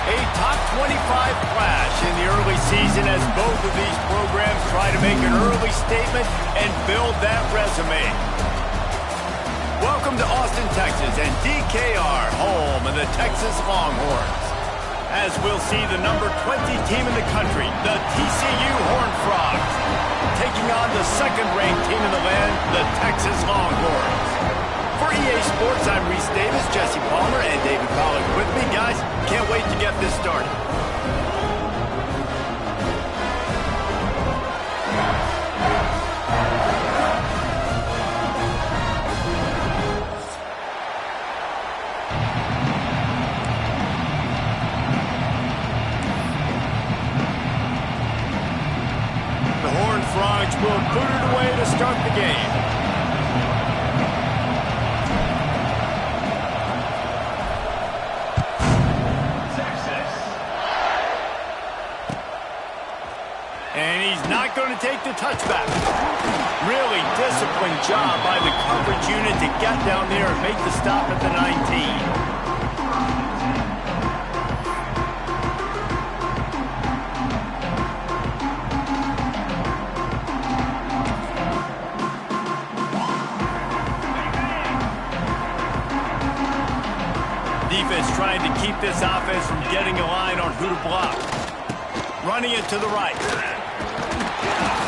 A top 25 clash in the early season as both of these programs try to make an early statement and build that resume. Welcome to Austin, Texas, and DKR, home of the Texas Longhorns. As we'll see the number 20 team in the country, the TCU Horned Frogs, taking on the second-ranked team in the land, the Texas Longhorns. For EA Sports, I'm Reese Davis, Jesse Palmer, and David Pollack with me. Guys, can't wait to get this started. The Horned Frogs will boot it away to start the game. And he's not going to take the touchback. Really disciplined job by the coverage unit to get down there and make the stop at the 19. Defense trying to keep this offense from getting a line on who to block. Running it to the right.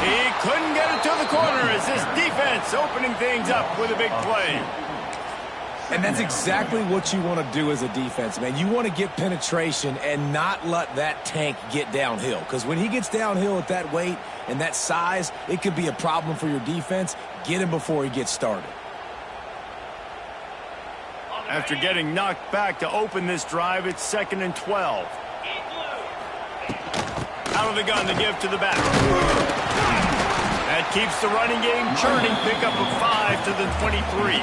He couldn't get it to the corner as this defense opening things up with a big play. And that's exactly what you want to do as a defense, man. You want to get penetration and not let that tank get downhill. Because when he gets downhill at that weight and that size, it could be a problem for your defense. Get him before he gets started. After getting knocked back to open this drive, it's 2nd and 12. Out of the gun to give to the back. That keeps the running game churning. Pickup of 5 to the 23.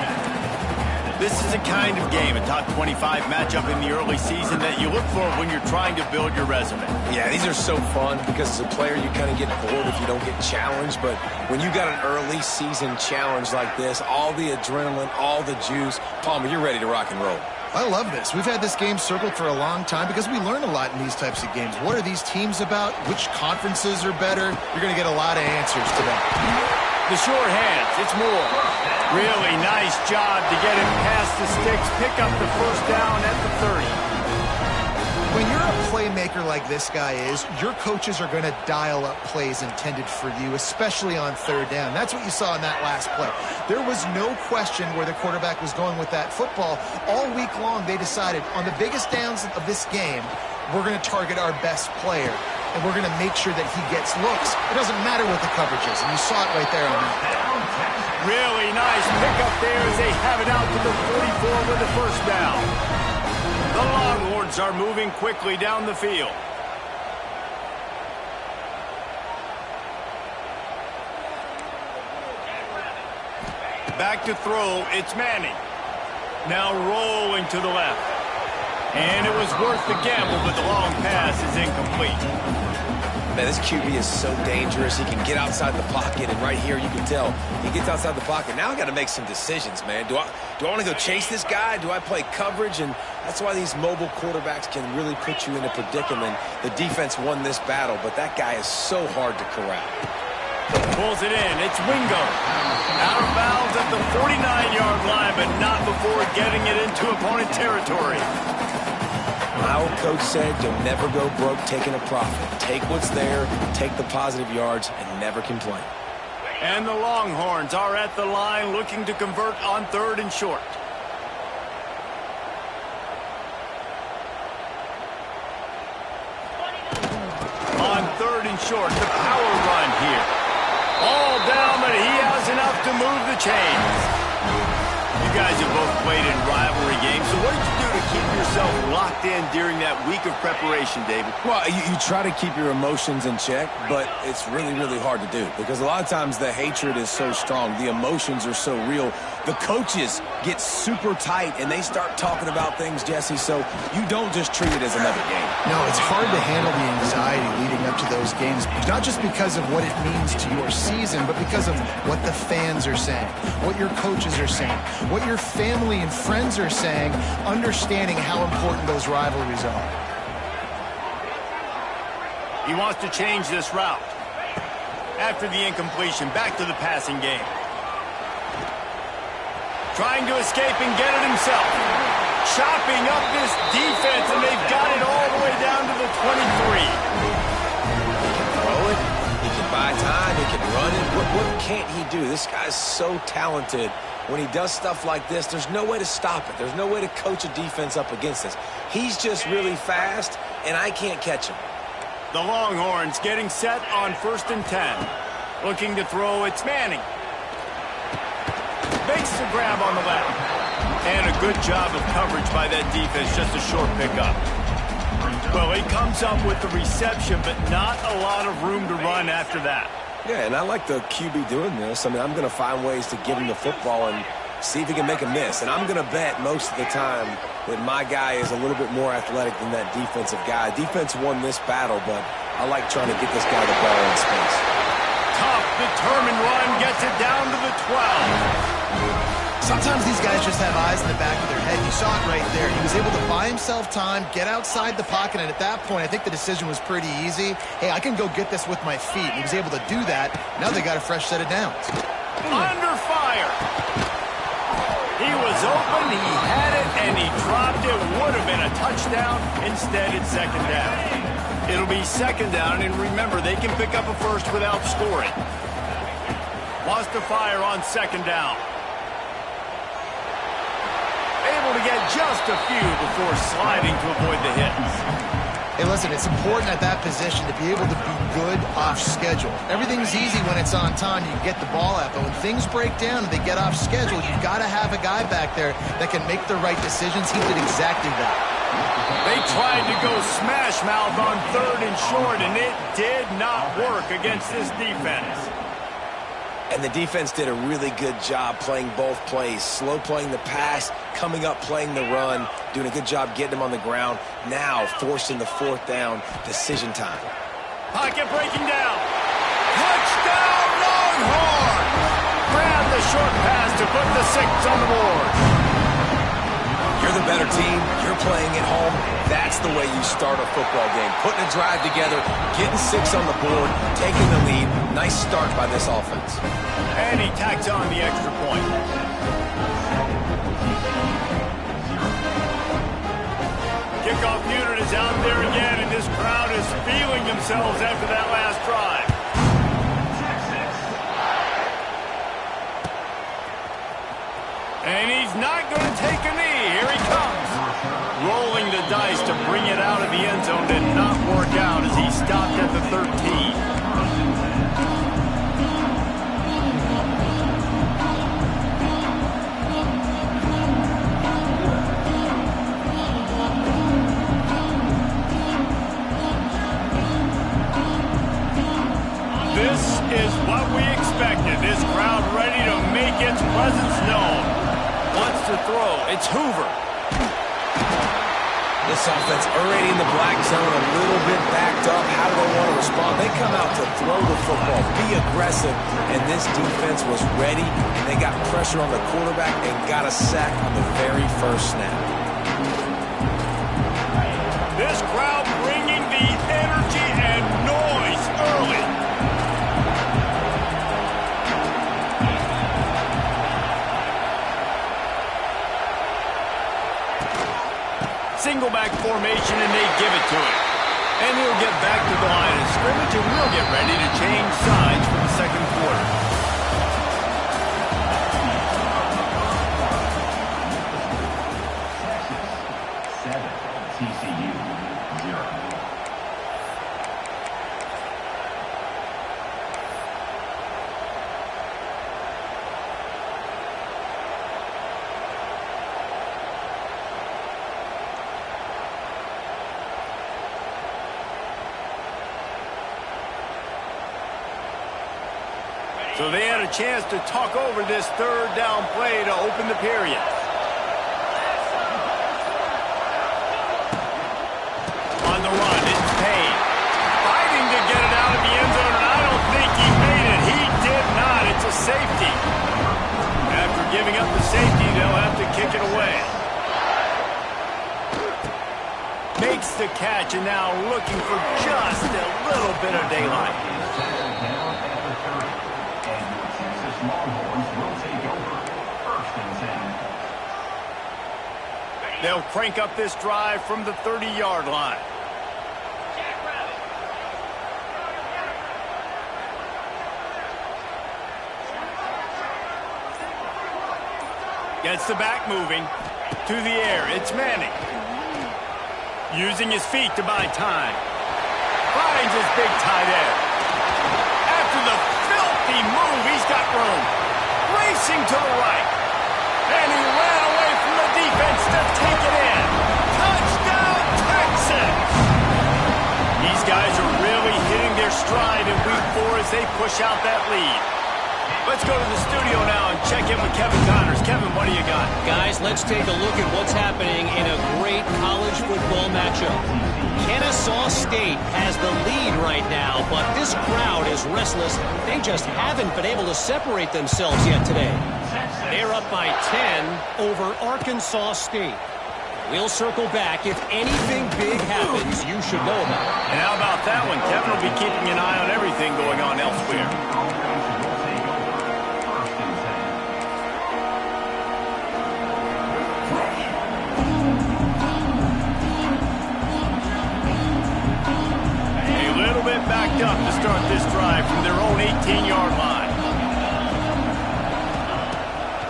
This is a kind of game, a top 25 matchup in the early season that you look for when you're trying to build your resume. Yeah, these are so fun because as a player you kind of get bored if you don't get challenged. But when you got an early season challenge like this, all the adrenaline, all the juice, Palmer, you're ready to rock and roll. I love this. We've had this game circled for a long time because we learn a lot in these types of games. What are these teams about? Which conferences are better? You're going to get a lot of answers today. The short hands, it's Moore. Really nice job to get him past the sticks, pick up the first down at the 30. When you're a playmaker like this guy is, your coaches are going to dial up plays intended for you, especially on third down. That's what you saw in that last play. There was no question where the quarterback was going with that football. All week long, they decided on the biggest downs of this game, we're going to target our best player, and we're going to make sure that he gets looks. It doesn't matter what the coverage is, and you saw it right there on that. Really nice pickup there as they have it out to the 44 with the first down. The Longhorns are moving quickly down the field. Back to throw, it's Manning. Now rolling to the left. And it was worth the gamble, but the long pass is incomplete. Man, this QB is so dangerous. He can get outside the pocket, and right here you can tell he gets outside the pocket. Now I got to make some decisions, man. Do I want to go chase this guy? Do I play coverage? And that's why these mobile quarterbacks can really put you in a predicament. The defense won this battle, but that guy is so hard to corral. Pulls it in. It's Wingo. Out of bounds at the 49-yard line, but not before getting it into opponent territory. My old coach said you'll never go broke taking a profit. Take what's there, take the positive yards, and never complain. And the Longhorns are at the line looking to convert on 3rd and short. On 3rd and short, the power run here. All down, but he has enough to move the chains. You guys have both played in rivalry games, so what did you do to keep yourself locked in during that week of preparation, David? Well, you try to keep your emotions in check, but it's really, really hard to do because a lot of times the hatred is so strong. The emotions are so real. The coaches get super tight, and they start talking about things, Jesse, so you don't just treat it as another game. No, it's hard to handle the anxiety leading up to those games, not just because of what it means to your season, but because of what the fans are saying, what your coaches are saying, what your family and friends are saying, understanding how important those rivalries are. He wants to change this route. After the incompletion, back to the passing game. Trying to escape and get it himself. Chopping up this defense, and they've got it all the way down to the 23. He can throw it. He can buy time. He can run it. What can't he do? This guy's so talented. When he does stuff like this, there's no way to stop it. There's no way to coach a defense up against this. He's just really fast, and I can't catch him. The Longhorns getting set on 1st and 10. Looking to throw, it's Manning. Makes the grab on the left. And a good job of coverage by that defense, just a short pickup. Well, he comes up with the reception, but not a lot of room to run after that. Yeah, and I like the QB doing this. I mean, I'm going to find ways to give him the football and see if he can make a miss. And I'm going to bet most of the time that my guy is a little bit more athletic than that defensive guy. Defense won this battle, but I like trying to get this guy the ball in space. Tough, determined run, gets it down to the 12. Sometimes these guys just have eyes in the back of their head. You saw it right there. He was able to buy himself time, get outside the pocket, and at that point, I think the decision was pretty easy. Hey, I can go get this with my feet. He was able to do that. Now they got a fresh set of downs. Under fire. He was open, he had it, and he dropped it. Would have been a touchdown. Instead, it's 2nd down. It'll be 2nd down, and remember, they can pick up a first without scoring. Lost to fire on 2nd down. Able to get just a few before sliding to avoid the hits. Hey, listen, it's important at that position to be able to be good off schedule. Everything's easy when it's on time. You get the ball out, but when things break down and they get off schedule, you've got to have a guy back there that can make the right decisions. He did exactly that. They tried to go smash mouth on 3rd and short, and it did not work against this defense. And the defense did a really good job playing both plays. Slow playing the pass, coming up playing the run, doing a good job getting him on the ground. Now forcing the 4th down, decision time. Pocket breaking down. Touchdown Longhorn! Grab the short pass to put the 6 on the board. You're the better team. You're playing at home. That's the way you start a football game. Putting a drive together, getting 6 on the board, taking the lead. Nice start by this offense. And he tacks on the extra point. Kickoff unit is out there again, and this crowd is feeling themselves after that last drive. And he's not going to take a knee. Here he comes. Rolling the dice to bring it out of the end zone did not work out as he stopped at the 13. This is what we expected. This crowd ready to make its presence known. Wants to throw. It's Hoover. This offense already in the black zone, a little bit backed up. How do they want to respond? They come out to throw the football, be aggressive, and this defense was ready, and they got pressure on the quarterback and got a sack on the very first snap. This crowd bringing the energy and noise early. Single back formation, and they give it to him. And he'll get back to the line of scrimmage, and we'll get ready to change sides for the 2nd quarter. So they had a chance to talk over this 3rd down play to open the period. On the run, it's Payne. Fighting to get it out of the end zone, and I don't think he made it. He did not. It's a safety. After giving up the safety, they'll have to kick it away. Makes the catch, and now looking for just a little bit of daylight. They'll crank up this drive from the 30-yard line. Gets the back moving. To the air, it's Manning. Using his feet to buy time. Finds his big tight end. After the filthy move, he's got room. Racing to the right. And he ran away from the defense to take it in. Touchdown, Texans! These guys are really hitting their stride in Week 4 as they push out that lead. Let's go to the studio now and check in with Kevin Connors. Kevin, what do you got? Guys, let's take a look at what's happening in a great college football matchup. Kennesaw State has the lead right now, but this crowd is restless. They just haven't been able to separate themselves yet today. They're up by 10 over Arkansas State. We'll circle back. If anything big happens, you should know about it. And how about that one? Kevin will be keeping an eye on everything going on elsewhere. Backed up to start this drive from their own 18-yard line.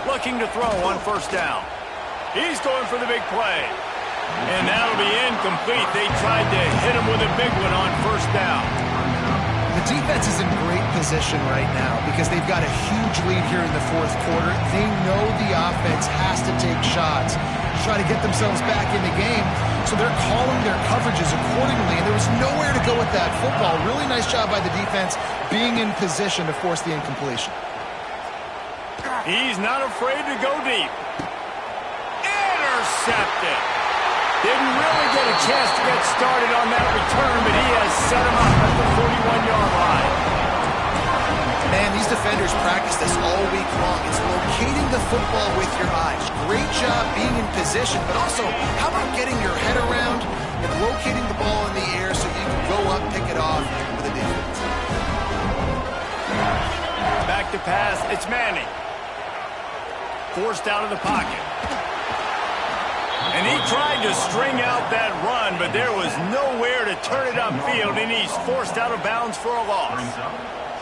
Looking to throw on first down. He's going for the big play. And that'll be incomplete. They tried to hit him with a big one on first down. The defense is in great position right now because they've got a huge lead here in the fourth quarter. They know the offense has to take shots to try to get themselves back in the game. So they're calling their coverages accordingly, and there was nowhere to go with that football. Really nice job by the defense being in position to force the incompletion. He's not afraid to go deep. Intercepted. Didn't really get a chance to get started on that return, but he has set him up at the 41-yard line. Man, these defenders practice this all week long. It's locating the football with your eyes. Great job being in position, but also, how about getting your head around and locating the ball in the air so you can go up, pick it off for the defense. Back to pass, it's Manning. Forced out of the pocket. And he tried to string out that run, but there was nowhere to turn it upfield, and he's forced out of bounds for a loss.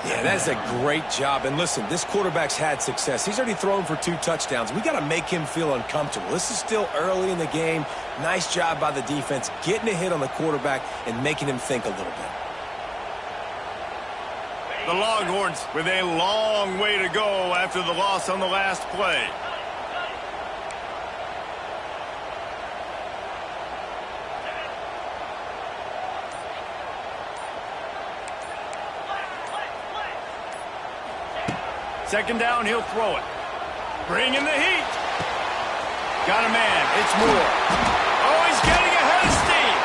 Yeah, that's a great job. And listen, this quarterback's had success. He's already thrown for 2 touchdowns. We got to make him feel uncomfortable. This is still early in the game. Nice job by the defense, getting a hit on the quarterback and making him think a little bit. The Longhorns with a long way to go after the loss on the last play. Second down, he'll throw it. Bringing the heat. Got a man. It's Moore. Oh, he's getting ahead of steam.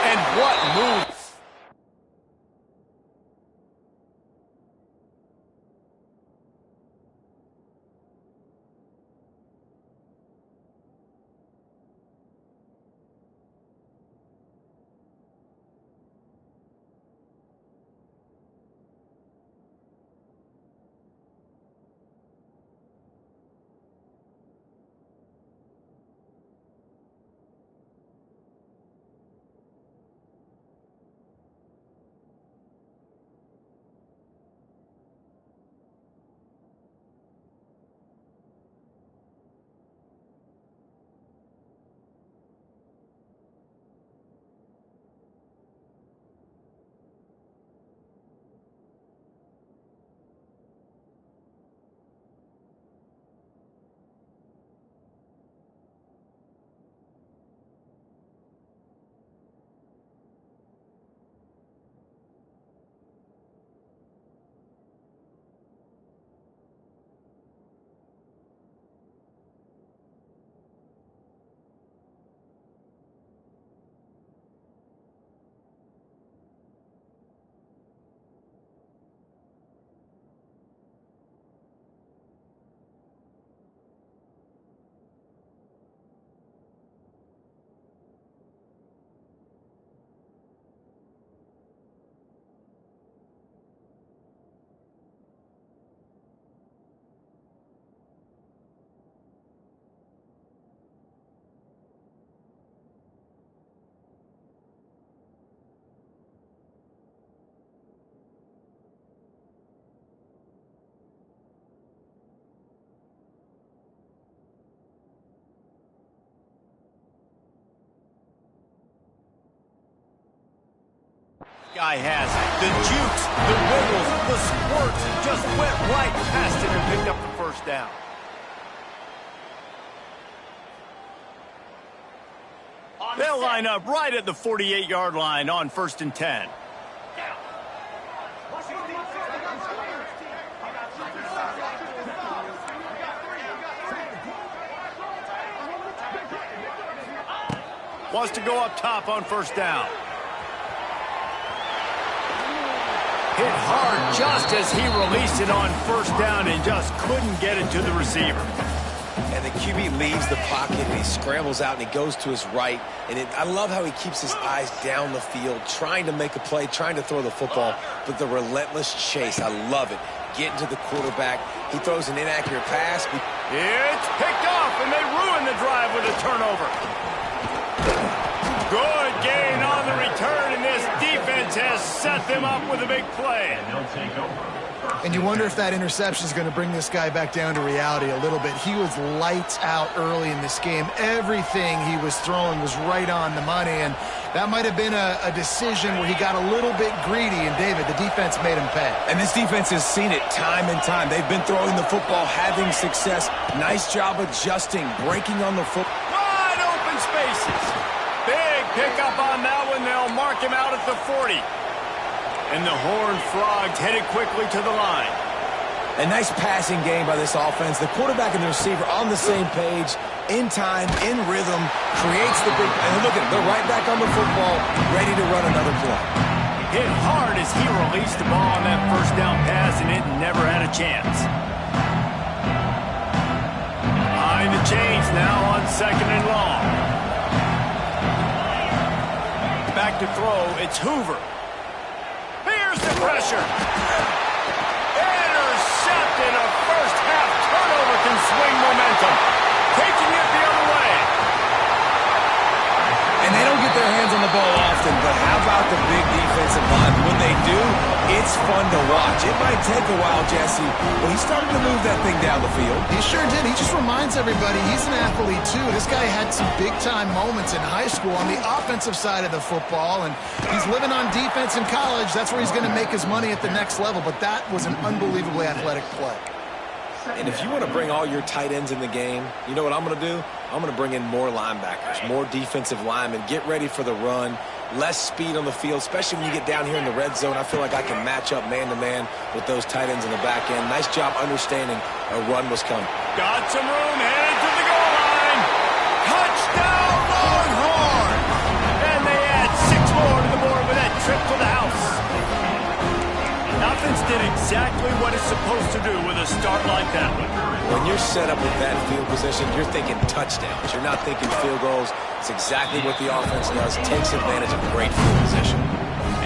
And what move. Guy has the jukes, the wiggles, the squirts, just went right past it and picked up the first down. They'll line up right at the 48-yard line on 1st and 10. Wants to go up top on 1st down. Hit hard just as he released it on 1st down and just couldn't get it to the receiver. And the QB leaves the pocket and he scrambles out and he goes to his right. And I love how he keeps his eyes down the field, trying to make a play, trying to throw the football, but the relentless chase, I love it. Getting to the quarterback, he throws an inaccurate pass. It's picked off and they ruin the drive with a turnover. Good gain on the return, and this defense has set them up with a big play. And you wonder if that interception is going to bring this guy back down to reality a little bit. He was lights out early in this game. Everything he was throwing was right on the money, and that might have been a decision where he got a little bit greedy, and David, the defense made him pay. And this defense has seen it time and time. They've been throwing the football, having success. Nice job adjusting, breaking on the football. Wide open spaces. Big pickup on that one. They'll mark him out at the 40. And the Horned Frogs headed quickly to the line. A nice passing game by this offense. The quarterback and the receiver on the same page, in time, in rhythm, creates the big... And look at it, they're right back on the football, ready to run another play. Hit hard as he released the ball on that 1st down pass, and it never had a chance. Behind the chains now on 2nd and long. Back to throw, it's Hoover. Here's the pressure. Intercepted. A first half turnover can swing momentum. Taking it the other way. And they don't get their hands on the ball often, but how about the big defensive line? When they do, it's fun to watch. It might take a while, Jesse, but he's starting to move that thing down the field. He sure did. He just reminds everybody he's an athlete, too. This guy had some big-time moments in high school on the offensive side of the football, and he's living on defense in college. That's where he's going to make his money at the next level, but that was an unbelievably athletic play. And if you want to bring all your tight ends in the game, you know what I'm going to do? I'm going to bring in more linebackers, more defensive linemen, get ready for the run, less speed on the field, especially when you get down here in the red zone. I feel like I can match up man-to-man with those tight ends in the back end. Nice job understanding a run was coming. Got some room, headed to the goal line. Touchdown, Longhorns! And they add 6 more to the board with that trip to the house. Offense did exactly what it's supposed to do with a start like that one. When you're set up with that field position, you're thinking touchdowns. You're not thinking field goals. It's exactly what the offense does. Takes advantage of great field position.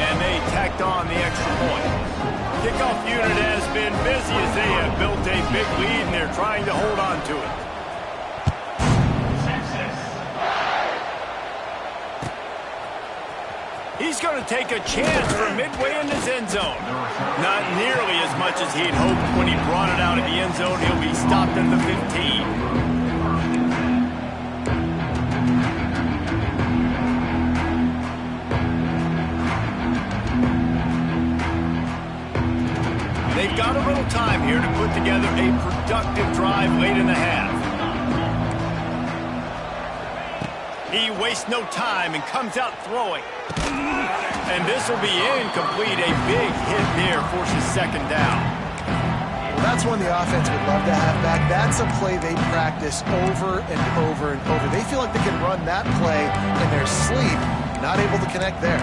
And they tacked on the extra point. Kickoff unit has been busy as they have built a big lead, and they're trying to hold on to it. He's going to take a chance from midway in his end zone. Not nearly as much as he'd hoped when he brought it out of the end zone. He'll be stopped at the 15. They've got a little time here to put together a productive drive late in the half. He wastes no time and comes out throwing. And this will be incomplete. A big hit there forces 2nd down. Well, that's one the offense would love to have back. That's a play they practice over and over and over. They feel like they can run that play in their sleep, not able to connect there.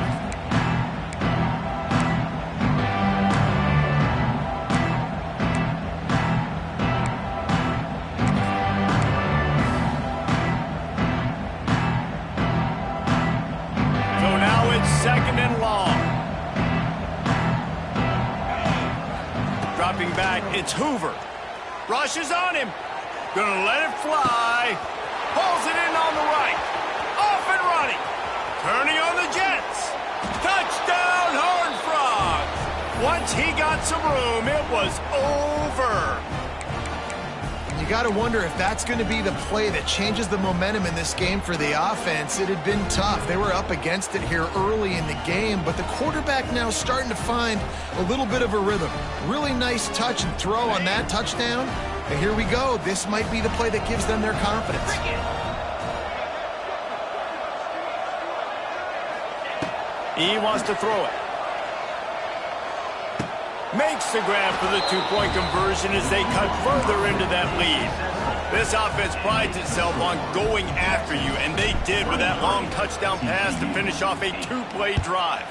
Second and long. Dropping back, it's Hoover. Rushes on him. Gonna let it fly. Pulls it in on the right. Off and running. Turning on the Jets. Touchdown, Horned Frogs. Once he got some room, it was over. You You got to wonder if that's going to be the play that changes the momentum in this game for the offense. It had been tough. They were up against it here early in the game, but the quarterback now starting to find a little bit of a rhythm. Really nice touch and throw on that touchdown. And here we go. This might be the play that gives them their confidence. He wants to throw it. Makes the grab for the two-point conversion as they cut further into that lead. This offense prides itself on going after you, and they did with that long touchdown pass to finish off a two-play drive.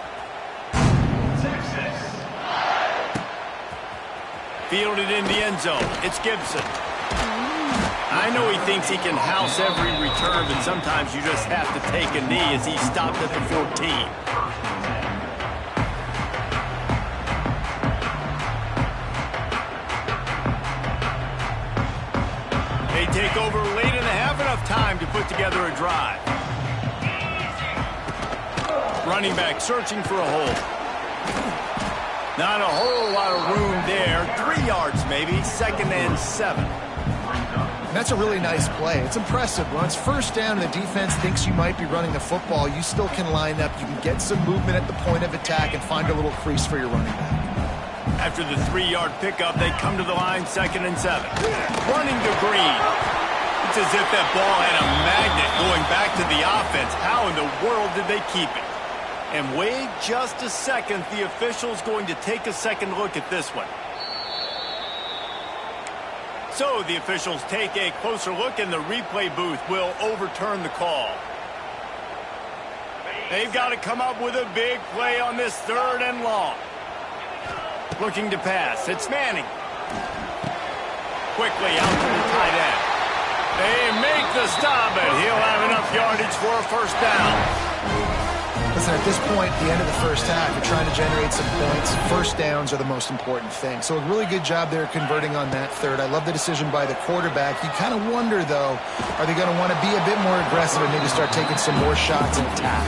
Fielded in the end zone. It's Gibson. I know he thinks he can house every return, but sometimes you just have to take a knee as he stopped at the 14. They take over late and have enough time to put together a drive. Running back searching for a hole. Not a whole lot of room there. 3 yards maybe. 2nd and 7. That's a really nice play. It's impressive. When it's first down and the defense thinks you might be running the football, you still can line up. You can get some movement at the point of attack and find a little crease for your running back. After the 3-yard pickup, they come to the line, 2nd and 7. Running to Green. It's as if that ball had a magnet going back to the offense. How in the world did they keep it? And wait just a second. The official's going to take a second look at this one. So the officials take a closer look, and the replay booth will overturn the call. They've got to come up with a big play on this 3rd and long. Looking to pass. It's Manning. Quickly out to the tight end. They make the stop, and he'll have enough yardage for a first down. Listen, at this point, the end of the first half, you're trying to generate some points. First downs are the most important thing. So a really good job there converting on that 3rd. I love the decision by the quarterback. You kind of wonder, though, are they going to want to be a bit more aggressive and maybe start taking some more shots and attack?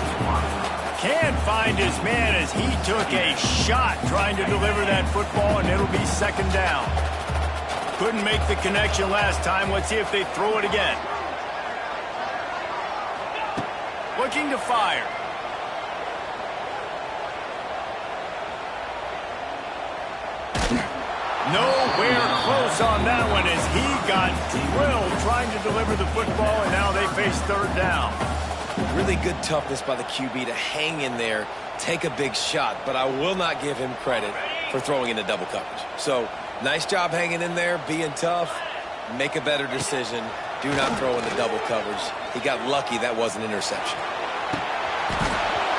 Can't find his man as he took a shot trying to deliver that football, and it'll be 2nd down. Couldn't make the connection last time. Let's see if they throw it again. Looking to fire. Nowhere close on that one as he got drilled trying to deliver the football, and now they face 3rd down. Really good toughness by the QB to hang in there, take a big shot, but I will not give him credit for throwing into double coverage. So, nice job hanging in there, being tough, make a better decision, do not throw into double coverage. He got lucky that was an interception.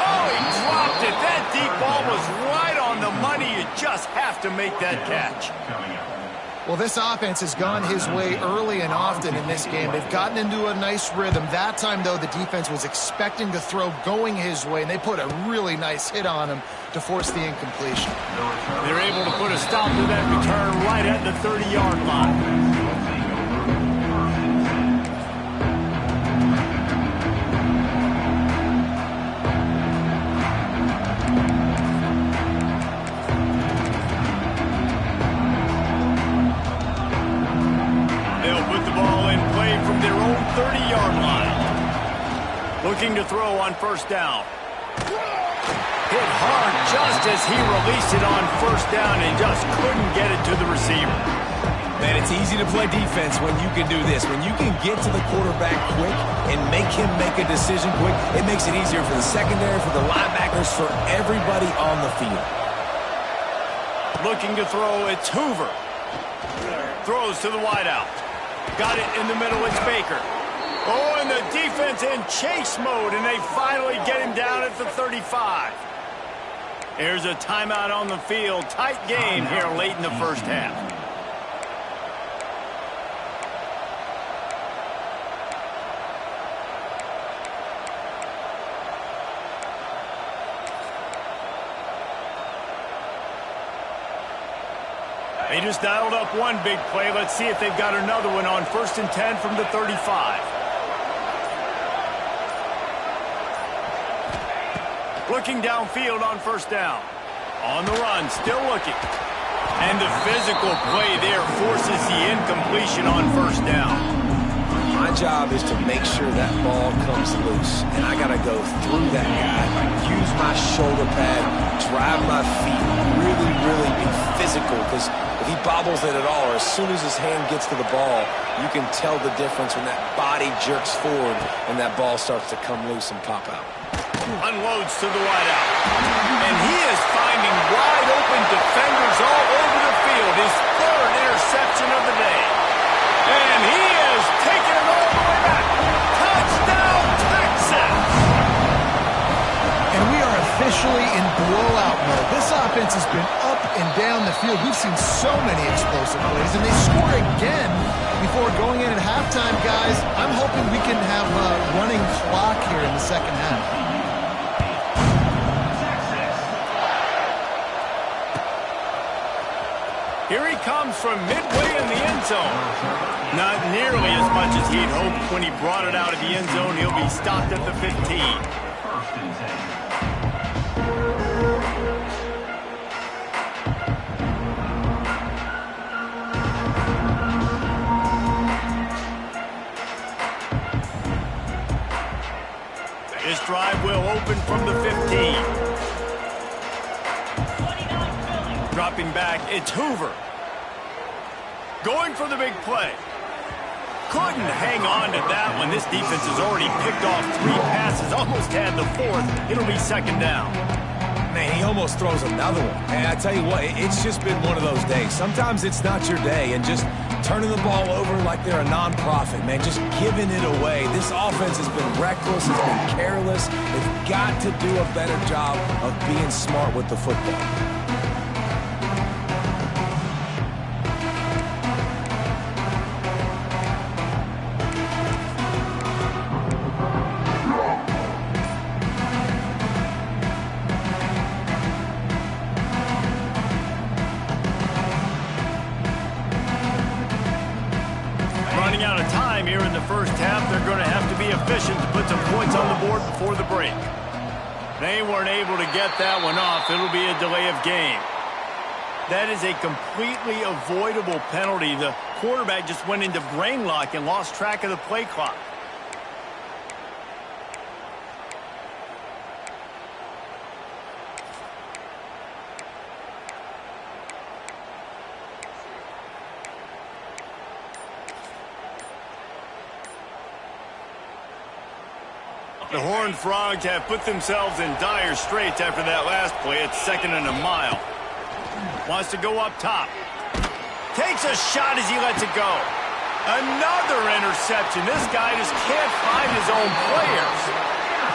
Oh, he dropped it. That deep ball was right on the money. You just have to make that catch. Well, this offense has gone his way early and often in this game. They've gotten into a nice rhythm. That time, though, the defense was expecting the throw going his way, and they put a really nice hit on him to force the incompletion. They're able to put a stop to that return right at the 30-yard line. From their own 30-yard line. Looking to throw on 1st down. Hit hard just as he released it on 1st down and just couldn't get it to the receiver. Man, it's easy to play defense when you can do this. When you can get to the quarterback quick and make him make a decision quick, it makes it easier for the secondary, for the linebackers, for everybody on the field. Looking to throw, it's Hoover. Throws to the wideout. Got it in the middle, it's Baker. Oh, and the defense in chase mode, and they finally get him down at the 35. Here's a timeout on the field. Tight game here late in the first half. They just dialed up one big play. Let's see if they've got another one on 1st and 10 from the 35. Looking downfield on 1st down. On the run, still looking. And the physical play there forces the incompletion on first down. My job is to make sure that ball comes loose, and I got to go through that guy, use my shoulder pad, drive my feet, really be physical, because if he bobbles it at all, or as soon as his hand gets to the ball, you can tell the difference when that body jerks forward and that ball starts to come loose and pop out. Unloads to the wideout. And he is finding wide open defenders all over the field. His third interception of the day. And he is taking it all the way back. Touchdown, Texas! And we are officially in blowout mode. This offense has been up and down the field. We've seen so many explosive plays, and they score again before going in at halftime, guys. I'm hoping we can have a running clock here in the second half. Here he comes from midway in the end zone. Not nearly as much as he'd hoped when he brought it out of the end zone. He'll be stopped at the 15. This drive will open from the 15. Dropping back, it's Hoover. Going for the big play. Couldn't hang on to that one. This defense has already picked off 3 passes, almost had the 4th. It'll be second down. Man, he almost throws another one. And I tell you what, it's just been one of those days. Sometimes it's not your day, and just turning the ball over like they're a nonprofit, man, just giving it away. This offense has been reckless, it's been careless. They've got to do a better job of being smart with the football. Running out of time here in the first half. They're going to have to be efficient to put some points on the board before the break. They weren't able to get that one off. It'll be a delay of game. That is a completely avoidable penalty. The quarterback just went into brain lock and lost track of the play clock. The Horned Frogs have put themselves in dire straits after that last play. It's 2nd and a mile. Wants to go up top. Takes a shot as he lets it go. Another interception. This guy just can't find his own players.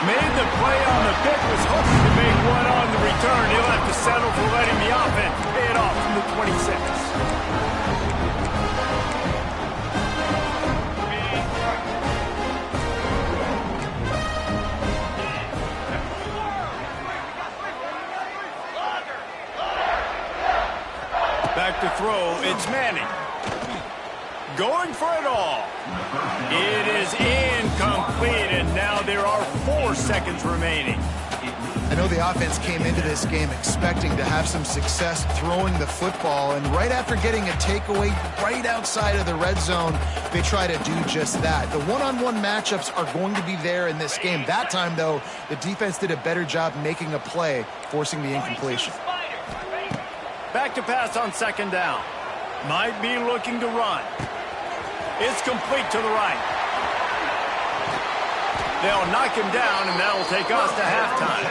Made the play on the pick, was hoping to make one on the return. He'll have to settle for letting the offense pay it off from the 26. Back to throw, it's Manning. Going for it all. It is incomplete, and now there are 4 seconds remaining. I know the offense came into this game expecting to have some success throwing the football, and right after getting a takeaway right outside of the red zone, they try to do just that. The one-on-one matchups are going to be there in this game. That time, though, the defense did a better job making a play, forcing the incompletion. Back to pass on 2nd down. Might be looking to run. It's complete to the right. They'll knock him down, and that'll take us to halftime.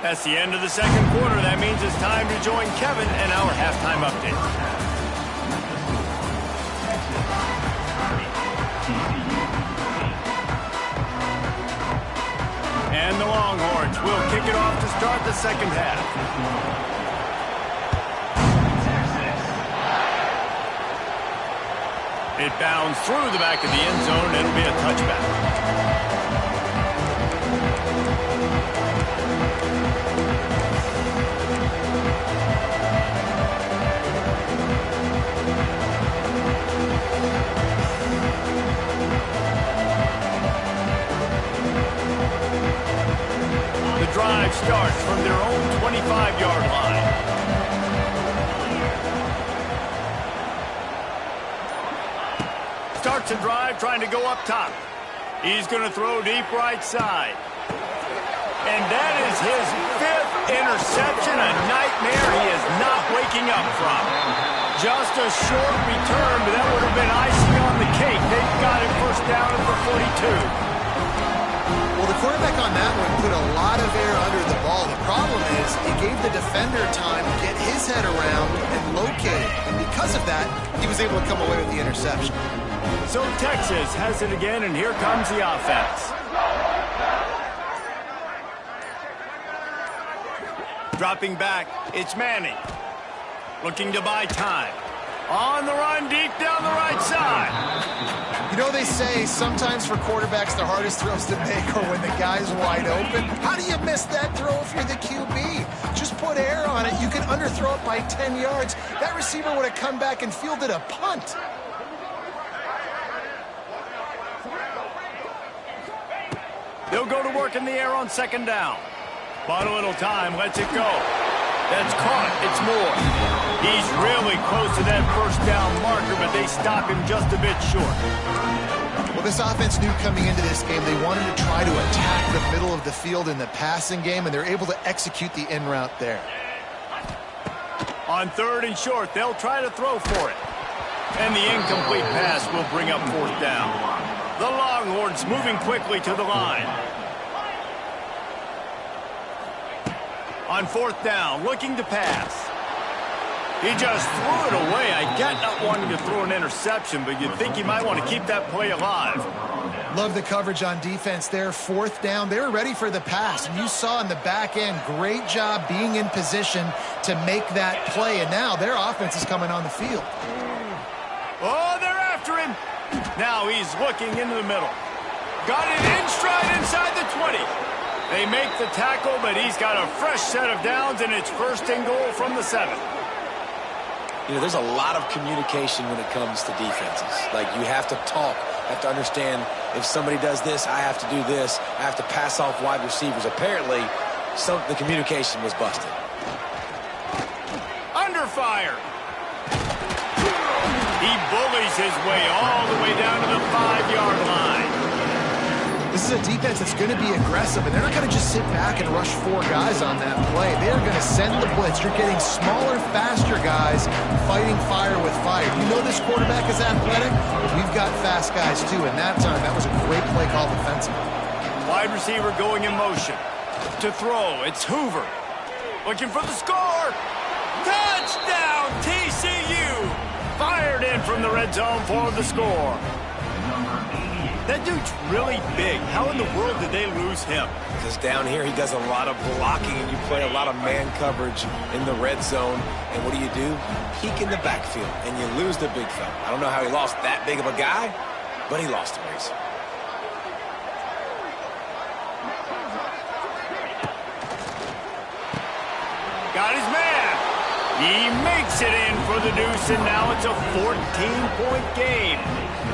That's the end of the 2nd quarter. That means it's time to join Kevin and our halftime update. And the Longhorns will kick it off to start the 2nd half. It bounds through the back of the end zone. It'll be a touchback. starts the drive trying to go up top. He's going to throw deep right side. And that is his 5th interception, a nightmare he is not waking up from. Just a short return, but that would have been icing on the cake. They've got it first down at the 42. Well, the quarterback on that one put a lot of air under the ball. The problem is it gave the defender time to get his head around and locate it. And because of that, he was able to come away with the interception. So Texas has it again, and here comes the offense. Dropping back, it's Manning. Looking to buy time. On the run, deep down the right side. You know, they say sometimes for quarterbacks the hardest throws to make are when the guy's wide open. How do you miss that throw if you're the QB? Just put air on it. You can underthrow it by 10 yards. That receiver would have come back and fielded a punt. They'll go to work in the air on second down. But a little time, lets it go. That's caught. It's Moore. He's really close to that first down marker, but they stop him just a bit short. Well, this offense knew coming into this game they wanted to try to attack the middle of the field in the passing game, and they're able to execute the in route there. On 3rd and short, they'll try to throw for it. And the incomplete pass will bring up 4th down. The Longhorns moving quickly to the line. On 4th down, looking to pass. He just threw it away. I get not wanting to throw an interception, but you'd think he might want to keep that play alive. Love the coverage on defense there. 4th down, they were ready for the pass. And you saw in the back end, great job being in position to make that play. And now their offense is coming on the field. Oh, they're after him. Now he's looking into the middle. Got it in stride inside the 20. They make the tackle, but he's got a fresh set of downs, and it's 1st and goal from the 7. You know, there's a lot of communication when it comes to defenses. Like, you have to talk, have to understand if somebody does this, I have to do this. I have to pass off wide receivers. Apparently, the communication was busted. Under fire. He bullies his way all the way down to the 5-yard line. This is a defense that's going to be aggressive, and they're not going to just sit back and rush 4 guys on that play. They are going to send the blitz. You're getting smaller, faster guys fighting fire with fire. You know this quarterback is athletic. We've got fast guys, too, and that time, that was a great play call defensively. Wide receiver going in motion. To throw, it's Hoover. Looking for the score. Touchdown, TCU. Fired in from the red zone for the score. That dude's really big. How in the world did they lose him? Because down here he does a lot of blocking, and you play a lot of man coverage in the red zone. And what do? Peek in the backfield, and you lose the big fella. I don't know how he lost that big of a guy, but he lost the race. Got his man. He makes it in for the deuce, and now it's a 14-point game.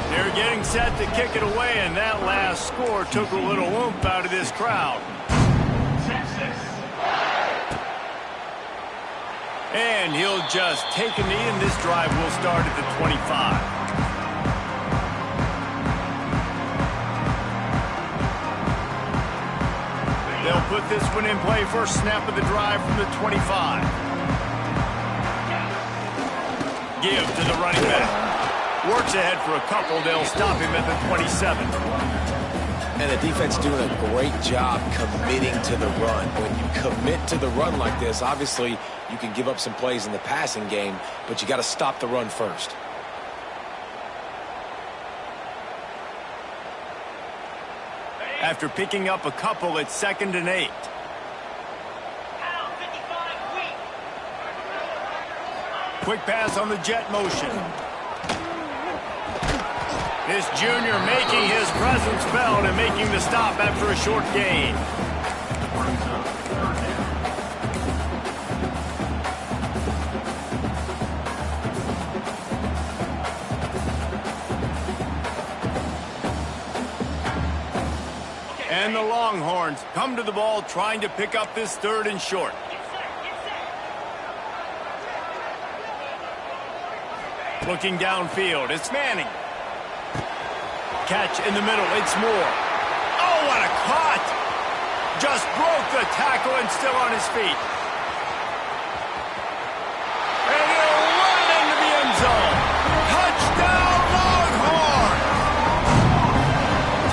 They're getting set to kick it away, and that last score took a little oomph out of this crowd. And he'll just take a knee, and this drive will start at the 25. They'll put this one in play first snap of the drive from the 25. Give to the running back. Works ahead for a couple. They'll stop him at the 27. And the defense doing a great job committing to the run. When you commit to the run like this, obviously you can give up some plays in the passing game, but you got to stop the run first. After picking up a couple, it's 2nd and 8. Quick pass on the jet motion. This junior making his presence felt and making the stop after a short gain. And the Longhorns come to the ball trying to pick up this 3rd and short. Looking downfield, it's Manning. catch in the middle. It's Moore. Oh, what a caught! Just broke the tackle and still on his feet. And he'll run into the end zone. Touchdown, Longhorn!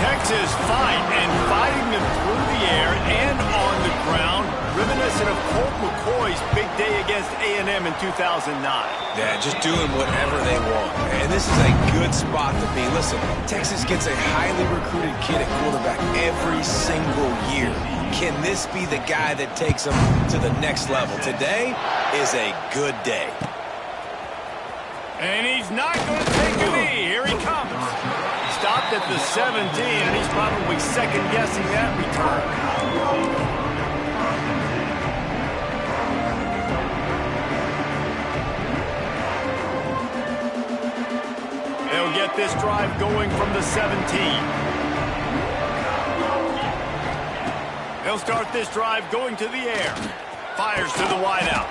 Texas fighting them through the air and on the ground, reminiscent of Colt McCoy's big day against A&M in 2009. Yeah, just doing whatever they want. And this is a good spot to be. Listen, Texas gets a highly recruited kid at quarterback every single year. Can this be the guy that takes them to the next level? Today is a good day. And he's not going to take a knee. Here he comes. Stopped at the 17, and he's probably second-guessing that return. They'll get this drive going from the 17. They'll start this drive going to the air. Fires to the wideout.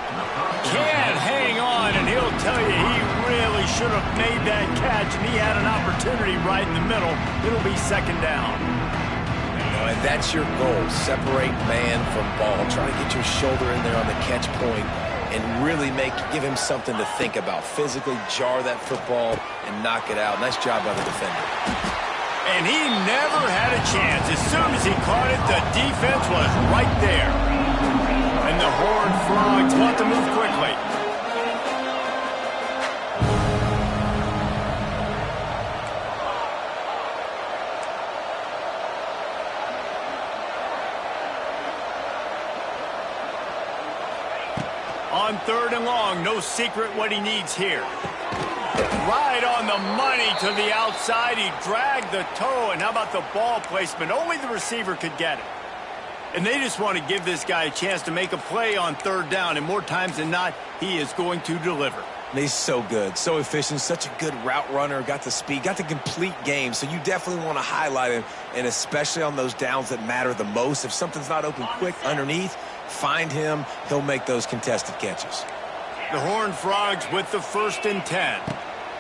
Can't hang on, and he'll tell you he really should have made that catch, and he had an opportunity right in the middle. It'll be second down. And that's your goal. Separate man from ball. Try to get your shoulder in there on the catch point and really give him something to think about. Physically jar that football and knock it out. Nice job by the defender. And he never had a chance. As soon as he caught it, the defense was right there. And the Horned Frogs want to move quickly. On third and long, no secret what he needs here. Right on the money to the outside. He dragged the toe, and how about the ball placement? Only the receiver could get it. And they just want to give this guy a chance to make a play on third down, and more times than not, he is going to deliver. And he's so good, so efficient, such a good route runner, got the speed, got the complete game, so you definitely want to highlight him, and especially on those downs that matter the most. If something's not open quick underneath, find him. He'll make those contested catches. The Horned Frogs with the 1st and 10.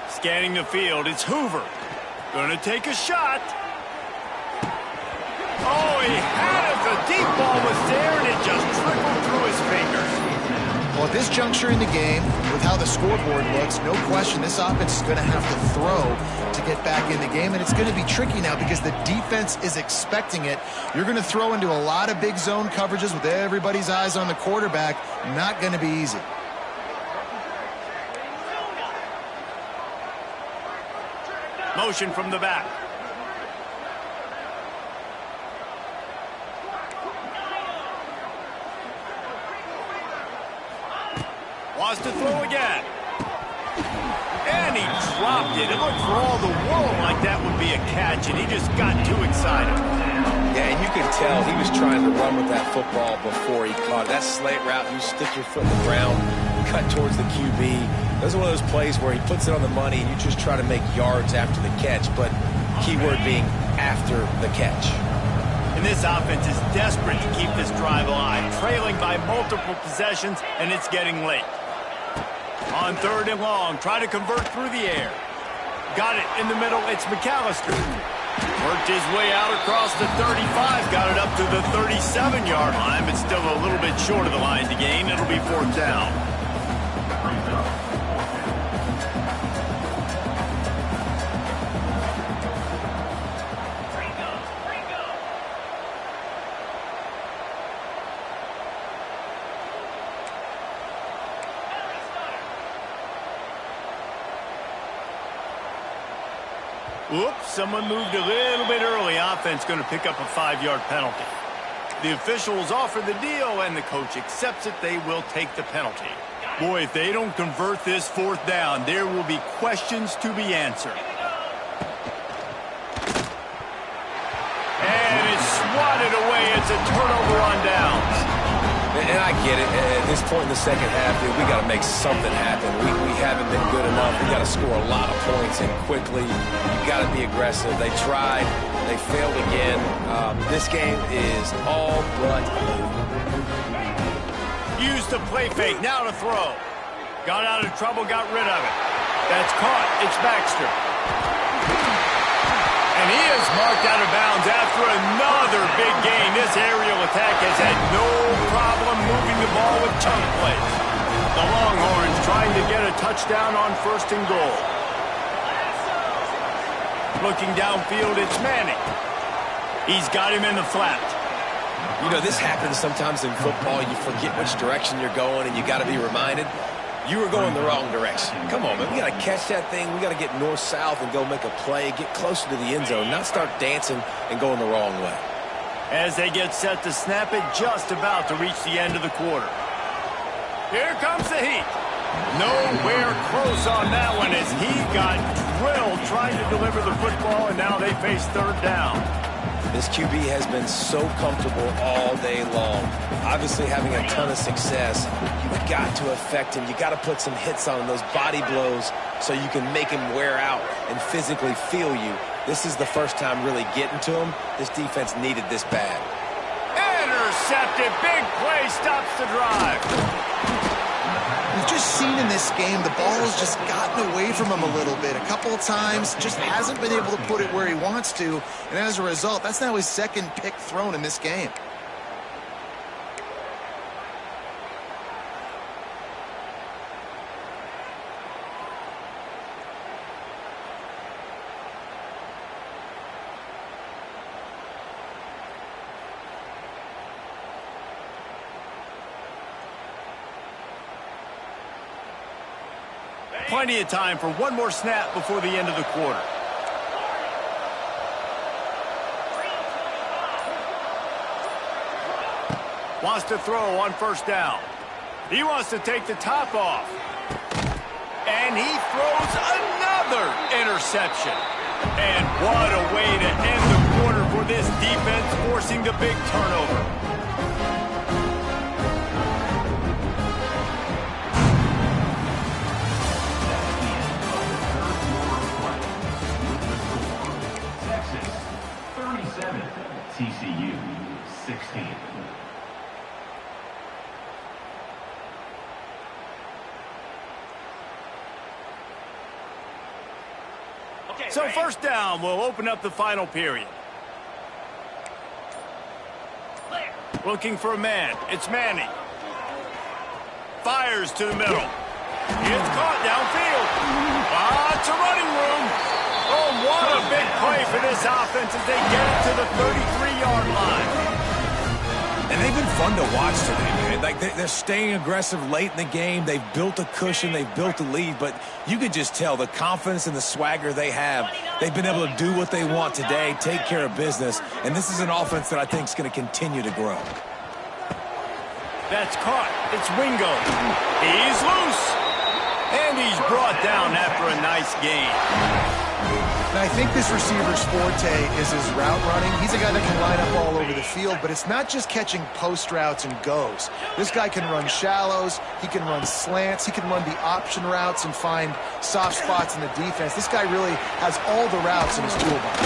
Scanning the field, it's Hoover. Going to take a shot. Oh, he had it. The deep ball was there, and it just trickled through his fingers. Well, at this juncture in the game, with how the scoreboard looks, no question this offense is going to have to throw to get back in the game, and it's going to be tricky now because the defense is expecting it. You're going to throw into a lot of big zone coverages with everybody's eyes on the quarterback. Not going to be easy. Motion from the back. Wants to throw again. And he dropped it. It looked for all the world like that would be a catch, and he just got too excited. Yeah, and you can tell he was trying to run with that football before he caught it. That slant route, you stick your foot in the ground, cut towards the QB. Those are one of those plays where he puts it on the money and you just try to make yards after the catch, but keyword being after the catch. And this offense is desperate to keep this drive alive, trailing by multiple possessions, and it's getting late. On third and long, try to convert through the air. Got it in the middle, it's McAllister. Worked his way out across the 35, got it up to the 37-yard line, but still a little bit short of the line to gain. It'll be 4th down. Oops, someone moved a little bit early. Offense going to pick up a 5-yard penalty. The officials offer the deal, and the coach accepts it. They will take the penalty. Boy, if they don't convert this 4th down, there will be questions to be answered. And it's swatted away. It's a turnover on downs. And I get it. At this point in the second half, dude, we got to make something happen. We haven't been good enough. We got to score a lot of points and quickly. You got to be aggressive. They tried. They failed again. This game is all but over. Used the play fake. Now to throw. Got out of trouble. Got rid of it. That's caught. It's Baxter. And he is marked out of bounds after another big gain. This aerial attack has had no problem moving the ball with chunk plays. The Longhorns trying to get a touchdown on 1st and goal. Looking downfield, it's Manning. He's got him in the flat. You know, this happens sometimes in football. You forget which direction you're going, and you got to be reminded you were going the wrong direction. Come on, man. We got to catch that thing. We got to get north-south and go make a play, get closer to the end zone, not start dancing and going the wrong way. As they get set to snap it, just about to reach the end of the quarter. Here comes the heat. Nowhere close on that one as he got drilled trying to deliver the football, and now they face 3rd down. This QB has been so comfortable all day long. Obviously having a ton of success. You've got to affect him. You got to put some hits on him, those body blows, so you can make him wear out and physically feel you. This is the first time really getting to him. This defense needed this bad. Intercepted. Big play stops the drive. We've just seen in this game the ball has just gotten away from him a little bit. A couple of times, just hasn't been able to put it where he wants to. And as a result, that's now his 2nd pick thrown in this game. Plenty of time for one more snap before the end of the quarter. Wants to throw on 1st down. He wants to take the top off. And he throws another interception. And what a way to end the quarter for this defense, forcing the big turnover. TCU 16. So 1st down will open up the final period. Looking for a man. It's Manning. Fires to the middle. It's caught downfield. Lots of running room. Oh, what a big play for this offense as they get it to the 33-yard line. And they've been fun to watch today, man. Like, they're staying aggressive late in the game. They've built a cushion. They've built a lead. But you could just tell the confidence and the swagger they have. They've been able to do what they want today, take care of business. And this is an offense that I think is going to continue to grow. That's caught. It's Wingo. He's loose. And he's brought down after a nice gain. And I think this receiver's forte is his route running. He's a guy that can line up all over the field, but it's not just catching post routes and goes. This guy can run shallows, he can run slants, he can run the option routes and find soft spots in the defense. This guy really has all the routes in his toolbox.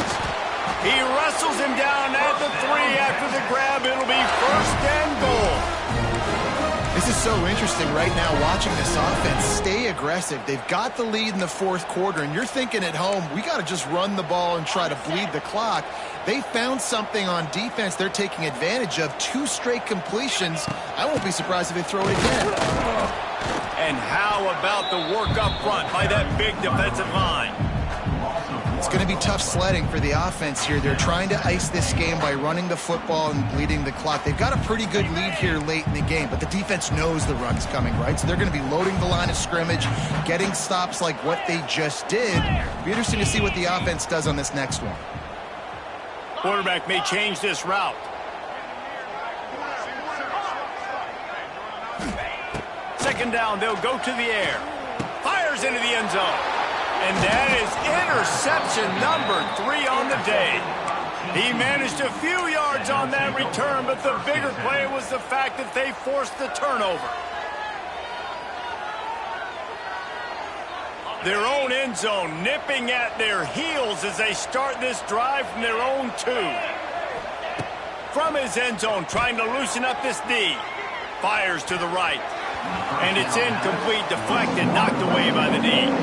He wrestles him down at the 3 after the grab. It'll be 1st and goal. This is so interesting right now watching this offense stay aggressive. They've got the lead in the 4th quarter, and you're thinking at home, we got to just run the ball and try to bleed the clock. They found something on defense they're taking advantage of. 2 straight completions. I won't be surprised if they throw it again. And how about the work up front by that big defensive line? It's going to be tough sledding for the offense here. They're trying to ice this game by running the football and bleeding the clock. They've got a pretty good lead here late in the game, but the defense knows the run's coming, right? So they're going to be loading the line of scrimmage, getting stops like what they just did. It'll be interesting to see what the offense does on this next one. Quarterback may change this route. Second down, they'll go to the air. Fires into the end zone. And that is interception number 3 on the day. He managed a few yards on that return, but the bigger play was the fact that they forced the turnover. Their own end zone nipping at their heels as they start this drive from their own 2. From his end zone, trying to loosen up this D. Fires to the right. And it's incomplete, deflected, knocked away by the D.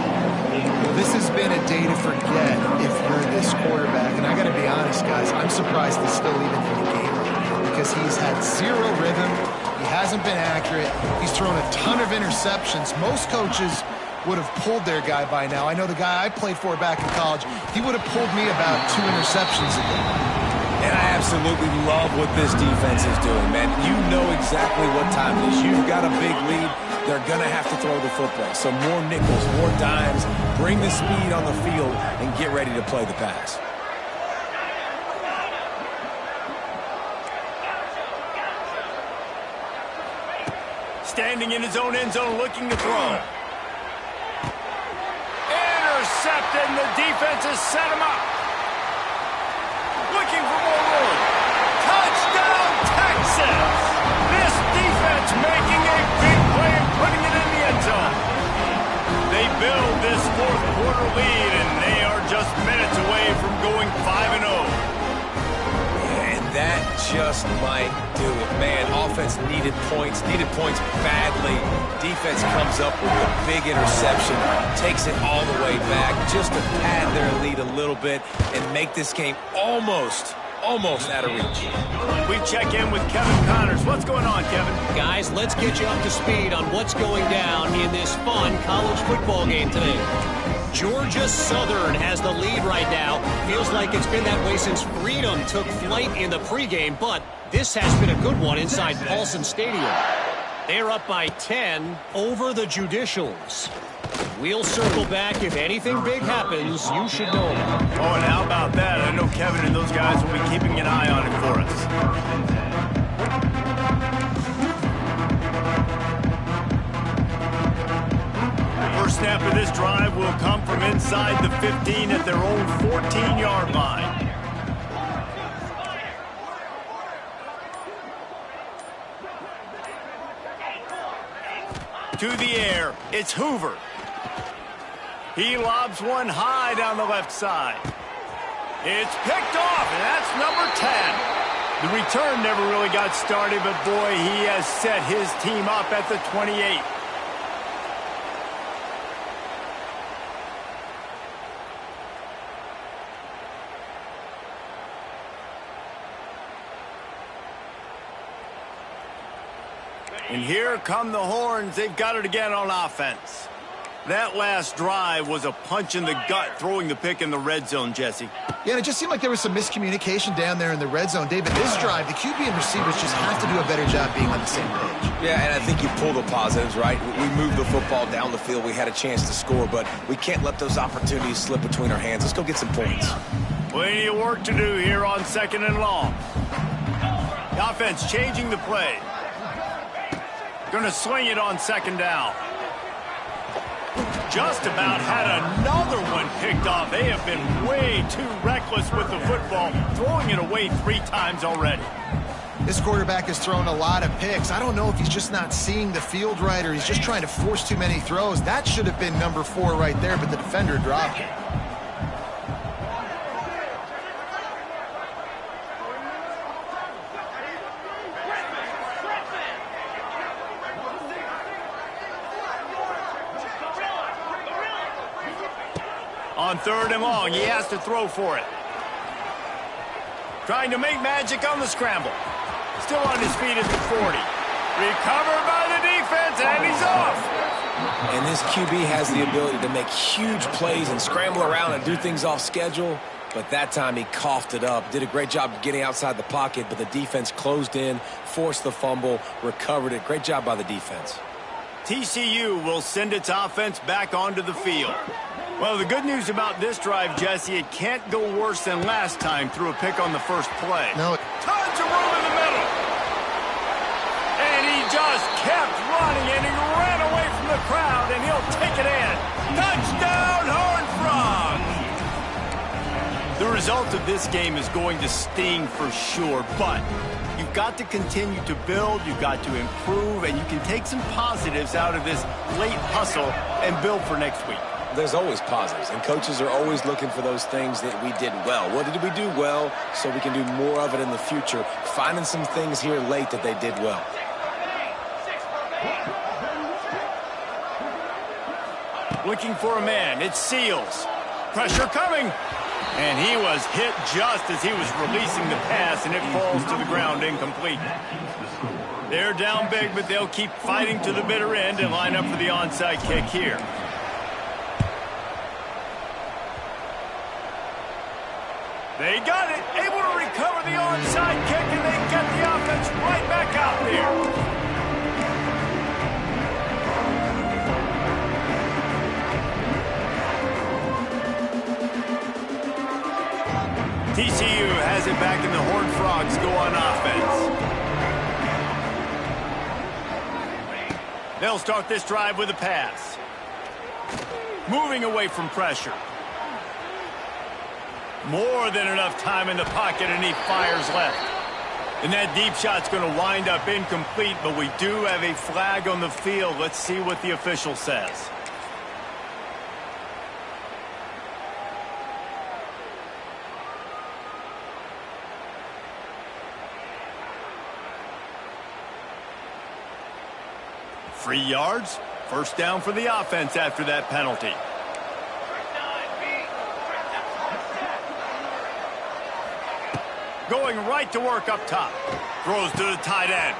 This has been a day to forget if you're this quarterback, and I hasn't been accurate. He's thrown a ton of interceptions. Most coaches would have pulled their guy by now. I know the guy I played for back in college, he would have pulled me about 2 interceptions a game. And I absolutely love what this defense is doing, man. You know exactly what time it is. You've got a big lead. They're going to have to throw the football. So more nickels, more dimes, bring the speed on the field, and get ready to play the pass. Standing in his own end zone, looking to throw. Intercepted, and the defense has set him up. Looking for more room. Touchdown, Texas! This defense making a big play and putting it in the end zone. They build this fourth quarter lead, and they are just minutes away from going 5-0. And that just might do it. Man, offense needed points badly. Defense comes up with a big interception, takes it all the way back just to pad their lead a little bit and make this game almost out of reach. We check in with Kevin Connors. What's going on, Kevin? Guys, let's get you up to speed on what's going down in this fun college football game today. Georgia Southern has the lead right now. Feels like it's been that way since Freedom took flight in the pregame, but this has been a good one inside Paulson Stadium. They're up by 10 over the Judicials. We'll circle back. If anything big happens, you should know. Oh, and how about that? I know Kevin and those guys will be keeping an eye on it for us. First snap of this drive will come from inside the 15 at their own 14-yard line. To the air, it's Hoover. He lobs one high down the left side. It's picked off, and that's number 10. The return never really got started, but boy, he has set his team up at the 28. And here come the Horns. They've got it again on offense. That last drive was a punch in the gut, throwing the pick in the red zone, Jesse. Yeah, and it just seemed like there was some miscommunication down there in the red zone. David, this drive, the QB and receivers just have to do a better job being on the same page. Yeah, and I think you pull the positives, right? We moved the football down the field. We had a chance to score, but we can't let those opportunities slip between our hands. Let's go get some points. Plenty of work to do here on 2nd and long. The offense changing the play. Going to swing it on 2nd down. Just about had another one picked off. They have been way too reckless with the football, throwing it away 3 times already. This quarterback has thrown a lot of picks. I don't know if he's just not seeing the field right or he's just trying to force too many throws. That should have been number 4 right there, but the defender dropped it. On 3rd and long, he has to throw for it. Trying to make magic on the scramble. Still on his feet at the 40. Recovered by the defense, and he's off. And this QB has the ability to make huge plays and scramble around and do things off schedule. But that time he coughed it up. Did a great job of getting outside the pocket, but the defense closed in, forced the fumble, recovered it. Great job by the defense. TCU will send its offense back onto the field. Well, the good news about this drive, Jesse, it can't go worse than last time through a pick on the first play. No. Tons of room in the middle. And he just kept running, and he ran away from the crowd, and he'll take it in. Touchdown, Horned Frogs! The result of this game is going to sting for sure, but you've got to continue to build, you've got to improve, and you can take some positives out of this late hustle and build for next week. There's always positives, and coaches are always looking for those things that we did well. What did we do well so we can do more of it in the future? Finding some things here late that they did well. Looking for a man. It's Seals. Pressure coming. And he was hit just as he was releasing the pass, and it falls to the ground incomplete. They're down big, but they'll keep fighting to the bitter end and line up for the onside kick here. They got it, able to recover the onside kick, and they get the offense right back out there. TCU has it back, and the Horned Frogs go on offense. They'll start this drive with a pass. Moving away from pressure. More than enough time in the pocket, and he fires left. And that deep shot's going to wind up incomplete, but we do have a flag on the field. Let's see what the official says. Free yards, first down for the offense after that penalty. Going right to work up top. Throws to the tight end.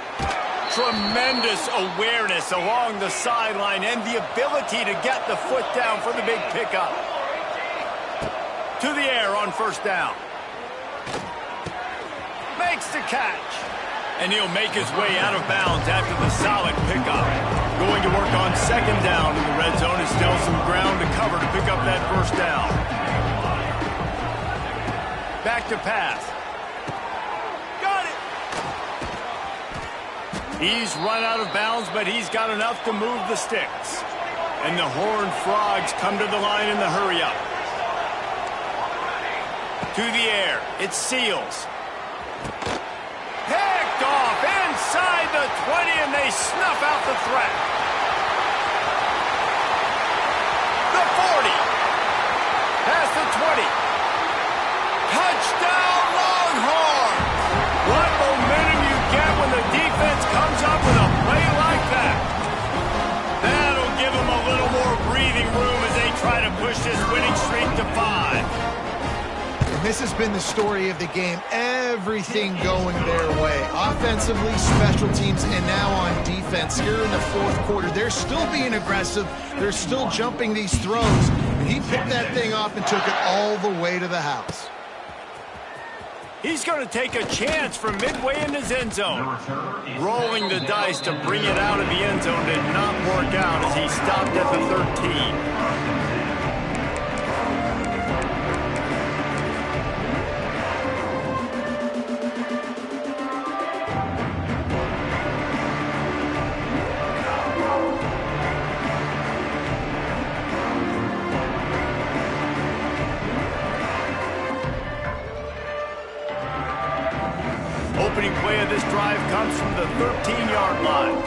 Tremendous awareness along the sideline and the ability to get the foot down for the big pickup. To the air on first down. Makes the catch. And he'll make his way out of bounds after the solid pickup. Going to work on second down in the red zone, and still some ground to cover to pick up that first down. Back to pass. Got it! He's run out of bounds, but he's got enough to move the sticks. And the Horned Frogs come to the line in the hurry-up. To the air, it's Seals. Off inside the 20, and they snuff out the threat. The 40. Past the 20. Touchdown, Longhorns! What momentum you get when the defense comes up with a play like that. That'll give them a little more breathing room as they try to push this winning streak to 5. This has been the story of the game. Everything going their way. Offensively, special teams, and now on defense. Here in the fourth quarter, they're still being aggressive. They're still jumping these throws. And he picked that thing off and took it all the way to the house. He's going to take a chance from midway in his end zone. Rolling the dice to bring it out of the end zone did not work out as he stopped at the 13. Opening play of this drive comes from the 13-yard line.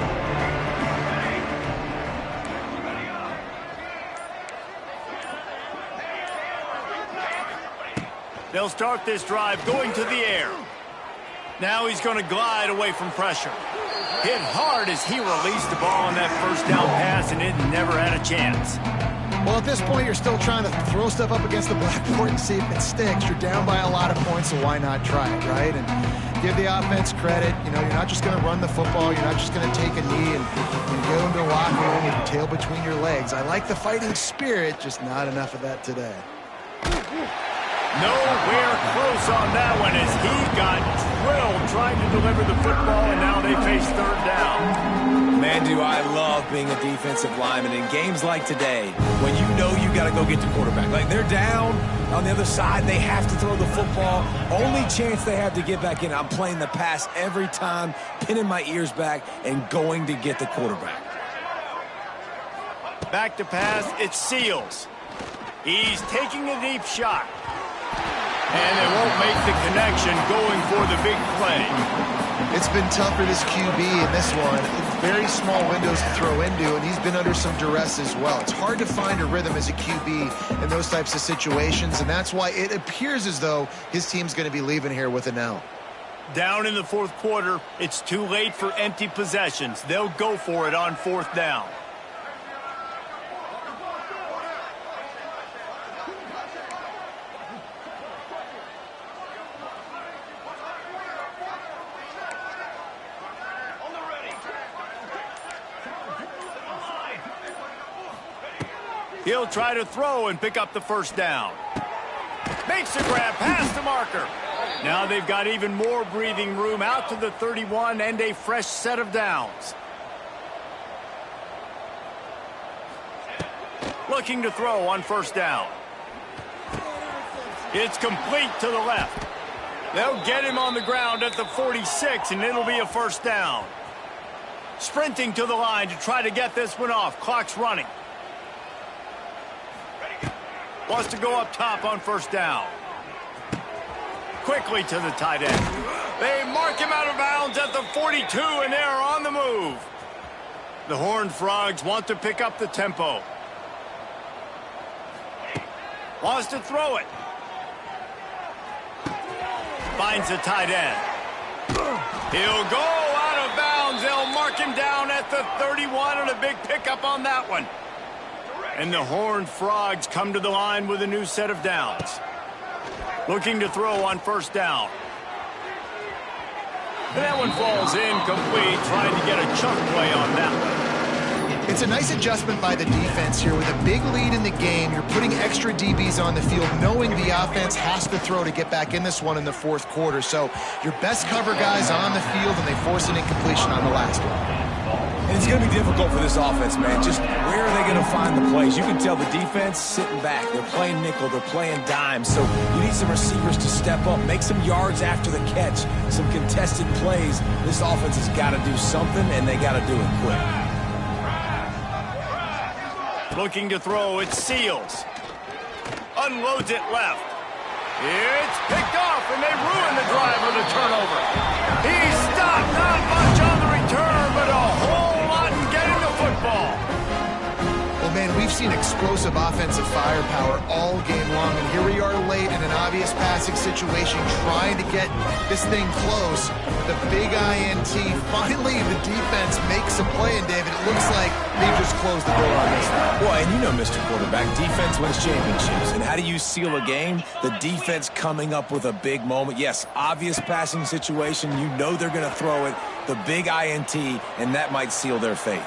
They'll start this drive going to the air. Now he's going to glide away from pressure. Hit hard as he released the ball on that first down pass, and it never had a chance. Well, at this point, you're still trying to throw stuff up against the blackboard and see if it sticks. You're down by a lot of points, so why not try it, right? And give the offense credit. You know, you're not just going to run the football. You're not just going to take a knee and go into the locker room with your tail between your legs. I like the fighting spirit, just not enough of that today. Nowhere close on that one as he got drilled trying to deliver the football, and now they face third down. Man, do I love being a defensive lineman in games like today when you know you got to go get the quarterback. Like, they're down on the other side. They have to throw the football. Only chance they have to get back in. I'm playing the pass every time, pinning my ears back and going to get the quarterback. Back to pass, it's Seals. He's taking a deep shot. And they won't make the connection going for the big play. It's been tough for this QB in this one. Very small windows to throw into, and he's been under some duress as well. It's hard to find a rhythm as a QB in those types of situations, and that's why it appears as though his team's going to be leaving here with an L. Down in the fourth quarter, it's too late for empty possessions. They'll go for it on fourth down. He'll try to throw and pick up the first down. Makes a grab past the marker. Now they've got even more breathing room out to the 31 and a fresh set of downs. Looking to throw on first down. It's complete to the left. They'll get him on the ground at the 46, and it'll be a first down. Sprinting to the line to try to get this one off. Clock's running. Wants to go up top on first down. Quickly to the tight end. They mark him out of bounds at the 42, and they're on the move. The Horned Frogs want to pick up the tempo. Wants to throw it. Finds the tight end. He'll go out of bounds. They'll mark him down at the 31, and a big pickup on that one. And the Horned Frogs come to the line with a new set of downs. Looking to throw on first down. And that one falls incomplete, trying to get a chunk play on that one. It's a nice adjustment by the defense here. With a big lead in the game, you're putting extra DBs on the field, knowing the offense has to throw to get back in this one in the fourth quarter. So your best cover guys on the field, and they force an incompletion on the last one. And it's going to be difficult for this offense, man. Just where are they going to find the plays? You can tell the defense sitting back. They're playing nickel. They're playing dime. So you need some receivers to step up, make some yards after the catch, some contested plays. This offense has got to do something, and they got to do it quick. Looking to throw, it's Seals. Unloads it left. It's picked off, and they ruin the drive with a turnover. He's stopped, not much on the return, but a whole lot in getting the football. Well, man, we've seen explosive offensive firepower all game long, and here we are late in an obvious passing situation, trying to get this thing close. The big INT. Finally, the defense makes a play, and David, it looks like they just closed the door on this one. Boy, and you know, Mr. Quarterback, defense wins championships. And how do you seal a game? The defense coming up with a big moment. Yes, obvious passing situation. You know they're going to throw it. The big INT, and that might seal their fate.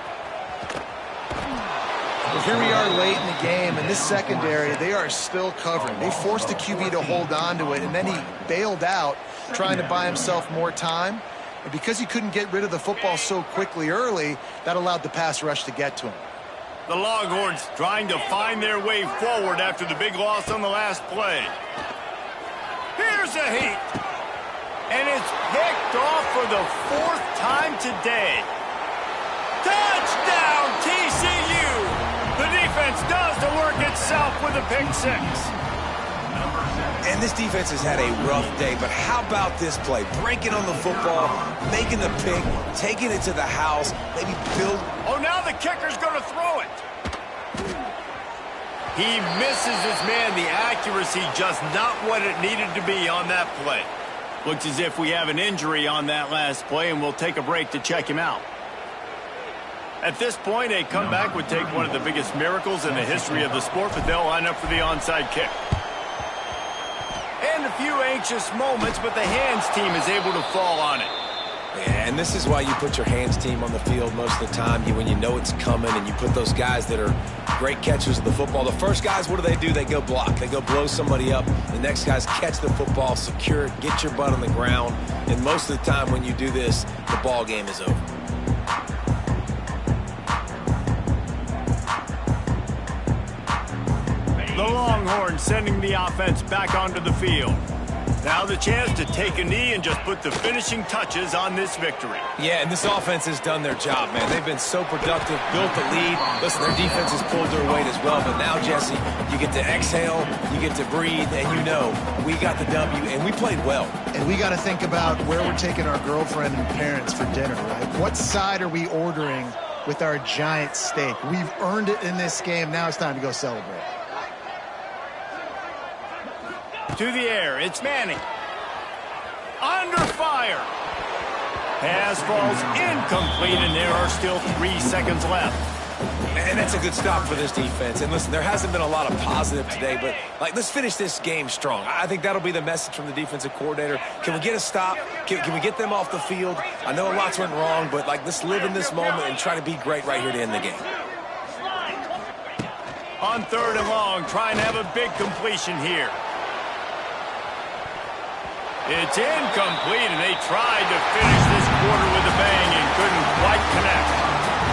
Well, here we are late in the game, and this secondary, they are still covering. They forced the QB to hold on to it, and then he bailed out, trying to buy himself more time. And because he couldn't get rid of the football so quickly early, that allowed the pass rush to get to him. The Longhorns trying to find their way forward after the big loss on the last play. Here's a heat. And it's picked off for the fourth time today. Touchdown, TCU! The defense does the work itself with a pick six. And this defense has had a rough day, but how about this play? Breaking on the football, making the pick, taking it to the house, maybe build. Oh, now the kicker's going to throw it. He misses his man. The accuracy just not what it needed to be on that play. Looks as if we have an injury on that last play, and we'll take a break to check him out. At this point, a comeback would take one of the biggest miracles in the history of the sport, but they'll line up for the onside kick. And a few anxious moments, but the hands team is able to fall on it. Yeah, and this is why you put your hands team on the field most of the time. When you know it's coming, and you put those guys that are great catchers of the football. The first guys, what do? They go block. They go blow somebody up. The next guys catch the football, secure it, get your butt on the ground. And most of the time when you do this, the ball game is over. The Longhorns sending the offense back onto the field. Now the chance to take a knee and just put the finishing touches on this victory. Yeah, and this offense has done their job, man. They've been so productive, built the lead. Listen, their defense has pulled their weight as well. But now, Jesse, you get to exhale, you get to breathe, and you know we got the W, and we played well. And we got to think about where we're taking our girlfriend and parents for dinner, right? What side are we ordering with our giant steak? We've earned it in this game. Now it's time to go celebrate. To the air, it's Manning. Under fire. Pass falls incomplete, and there are still 3 seconds left. And that's a good stop for this defense. And listen, there hasn't been a lot of positive today, but let's finish this game strong. I think that'll be the message from the defensive coordinator. Can we get a stop? Can we get them off the field? I know a lot's went wrong, but let's live in this moment and try to be great right here to end the game. On 3rd and long, trying to have a big completion here. It's incomplete, and they tried to finish this quarter with a bang and couldn't quite connect.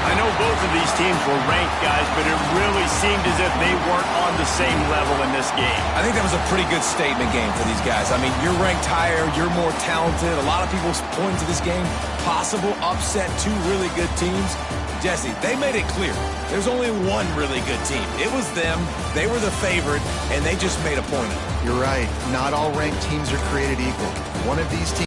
I know both of these teams were ranked, guys, but it really seemed as if they weren't on the same level in this game. I think that was a pretty good statement game for these guys. I mean, you're ranked higher, you're more talented. A lot of people point to this game, possible upset, two really good teams. Jesse, they made it clear. There's only one really good team. It was them. They were the favorite, and they just made a point of it. You're right. Not all ranked teams are created equal. One of these teams